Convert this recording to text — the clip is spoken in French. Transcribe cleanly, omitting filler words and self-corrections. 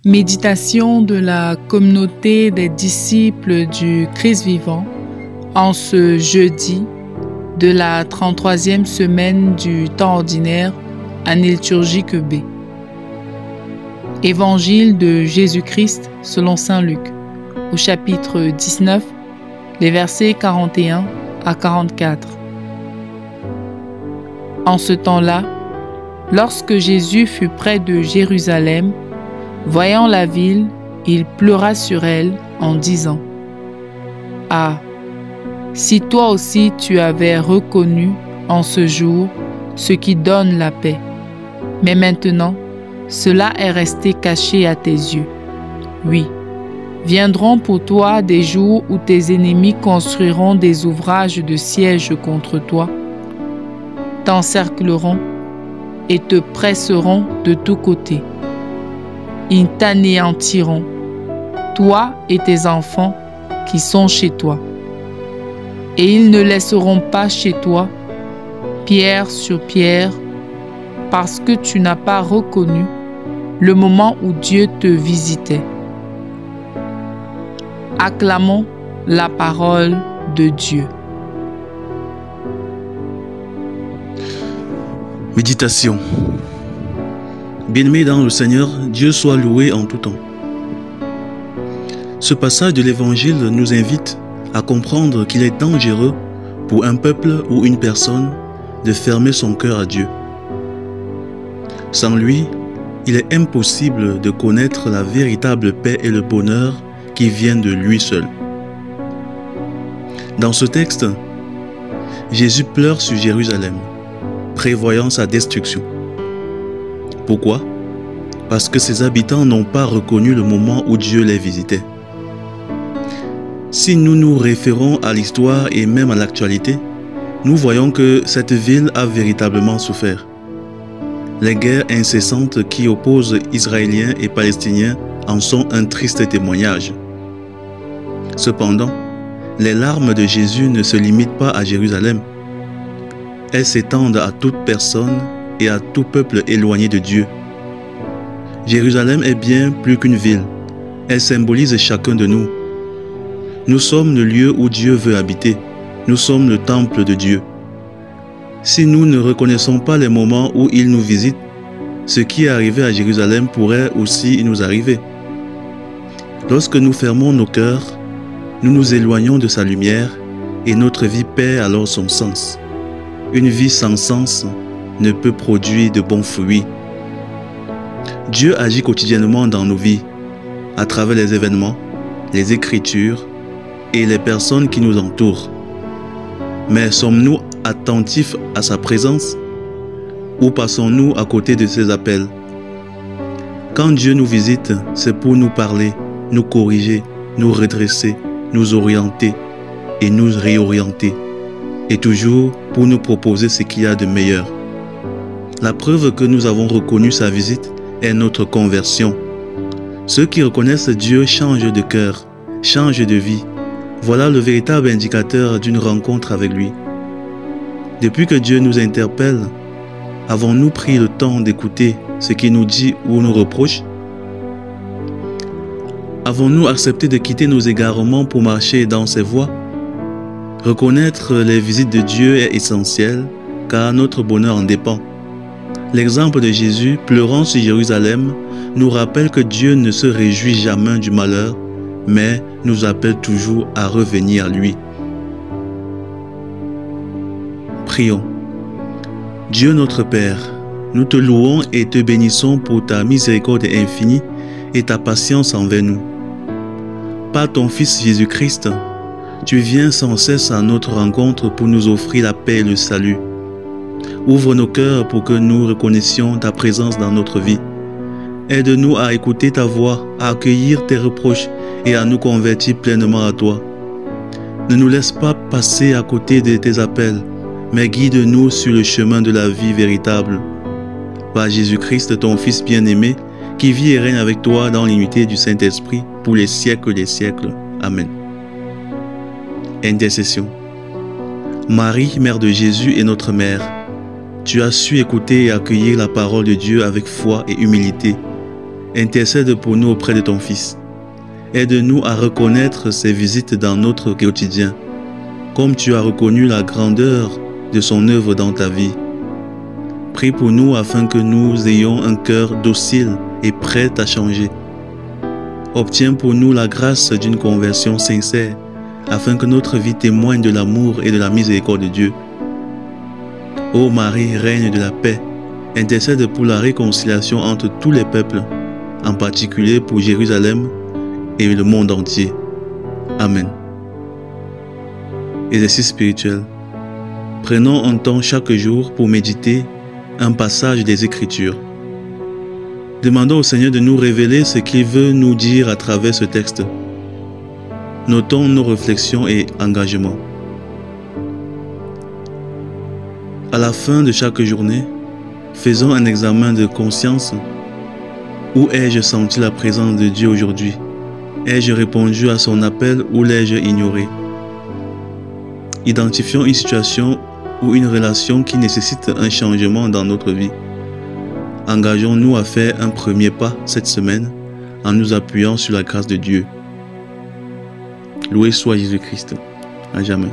Méditation de la communauté des disciples du Christ vivant en ce jeudi de la 33e semaine du temps ordinaire, année liturgique B. Évangile de Jésus-Christ selon saint Luc, au chapitre 19, les versets 41 à 44. En ce temps-là, lorsque Jésus fut près de Jérusalem, voyant la ville, il pleura sur elle en disant : « Ah, si toi aussi tu avais reconnu en ce jour ce qui donne la paix, mais maintenant cela est resté caché à tes yeux. Oui, viendront pour toi des jours où tes ennemis construiront des ouvrages de siège contre toi, t'encercleront et te presseront de tous côtés. Ils t'anéantiront, toi et tes enfants qui sont chez toi. Et ils ne laisseront pas chez toi pierre sur pierre, parce que tu n'as pas reconnu le moment où Dieu te visitait. » Acclamons la parole de Dieu. Méditation. Bien-aimés dans le Seigneur, Dieu soit loué en tout temps. Ce passage de l'Évangile nous invite à comprendre qu'il est dangereux pour un peuple ou une personne de fermer son cœur à Dieu. Sans lui, il est impossible de connaître la véritable paix et le bonheur qui viennent de lui seul. Dans ce texte, Jésus pleure sur Jérusalem, prévoyant sa destruction. Pourquoi? Parce que ses habitants n'ont pas reconnu le moment où Dieu les visitait. Si nous nous référons à l'histoire et même à l'actualité, nous voyons que cette ville a véritablement souffert. Les guerres incessantes qui opposent Israéliens et Palestiniens en sont un triste témoignage. Cependant, les larmes de Jésus ne se limitent pas à Jérusalem. Elles s'étendent à toute personne et à tout peuple éloigné de Dieu. Jérusalem est bien plus qu'une ville. Elle symbolise chacun de nous. Nous sommes le lieu où Dieu veut habiter. Nous sommes le temple de Dieu. Si nous ne reconnaissons pas les moments où il nous visite, ce qui est arrivé à Jérusalem pourrait aussi nous arriver. Lorsque nous fermons nos cœurs, nous nous éloignons de sa lumière et notre vie perd alors son sens. Une vie sans sens ne peut produire de bons fruits. Dieu agit quotidiennement dans nos vies, à travers les événements, les écritures et les personnes qui nous entourent. Mais sommes-nous attentifs à sa présence ou passons-nous à côté de ses appels? Quand Dieu nous visite, c'est pour nous parler, nous corriger, nous redresser, nous orienter et nous réorienter, et toujours pour nous proposer ce qu'il y a de meilleur. La preuve que nous avons reconnu sa visite est notre conversion. Ceux qui reconnaissent Dieu changent de cœur, changent de vie. Voilà le véritable indicateur d'une rencontre avec lui. Depuis que Dieu nous interpelle, avons-nous pris le temps d'écouter ce qu'il nous dit ou nous reproche? Avons-nous accepté de quitter nos égarements pour marcher dans ses voies? Reconnaître les visites de Dieu est essentiel, car notre bonheur en dépend. L'exemple de Jésus pleurant sur Jérusalem nous rappelle que Dieu ne se réjouit jamais du malheur, mais nous appelle toujours à revenir à lui. Prions. Dieu notre Père, nous te louons et te bénissons pour ta miséricorde infinie et ta patience envers nous. Par ton Fils Jésus-Christ, tu viens sans cesse à notre rencontre pour nous offrir la paix et le salut. Ouvre nos cœurs pour que nous reconnaissions ta présence dans notre vie. Aide-nous à écouter ta voix, à accueillir tes reproches et à nous convertir pleinement à toi. Ne nous laisse pas passer à côté de tes appels, mais guide-nous sur le chemin de la vie véritable. Par Jésus-Christ, ton Fils bien-aimé, qui vit et règne avec toi dans l'unité du Saint-Esprit pour les siècles des siècles. Amen. Intercession. Marie, Mère de Jésus et notre Mère, tu as su écouter et accueillir la parole de Dieu avec foi et humilité. intercède pour nous auprès de ton Fils. Aide-nous à reconnaître ses visites dans notre quotidien, comme tu as reconnu la grandeur de son œuvre dans ta vie. Prie pour nous afin que nous ayons un cœur docile et prêt à changer. Obtiens pour nous la grâce d'une conversion sincère, afin que notre vie témoigne de l'amour et de la miséricorde de Dieu. Ô Marie, reine de la paix, intercède pour la réconciliation entre tous les peuples, en particulier pour Jérusalem et le monde entier. Amen. Exercice spirituel. Prenons un temps chaque jour pour méditer un passage des Écritures. Demandons au Seigneur de nous révéler ce qu'il veut nous dire à travers ce texte. Notons nos réflexions et engagements. À la fin de chaque journée, faisons un examen de conscience. Où ai-je senti la présence de Dieu aujourd'hui? Ai-je répondu à son appel ou l'ai-je ignoré? Identifions une situation ou une relation qui nécessite un changement dans notre vie. Engageons-nous à faire un premier pas cette semaine en nous appuyant sur la grâce de Dieu. Loué soit Jésus-Christ. À jamais.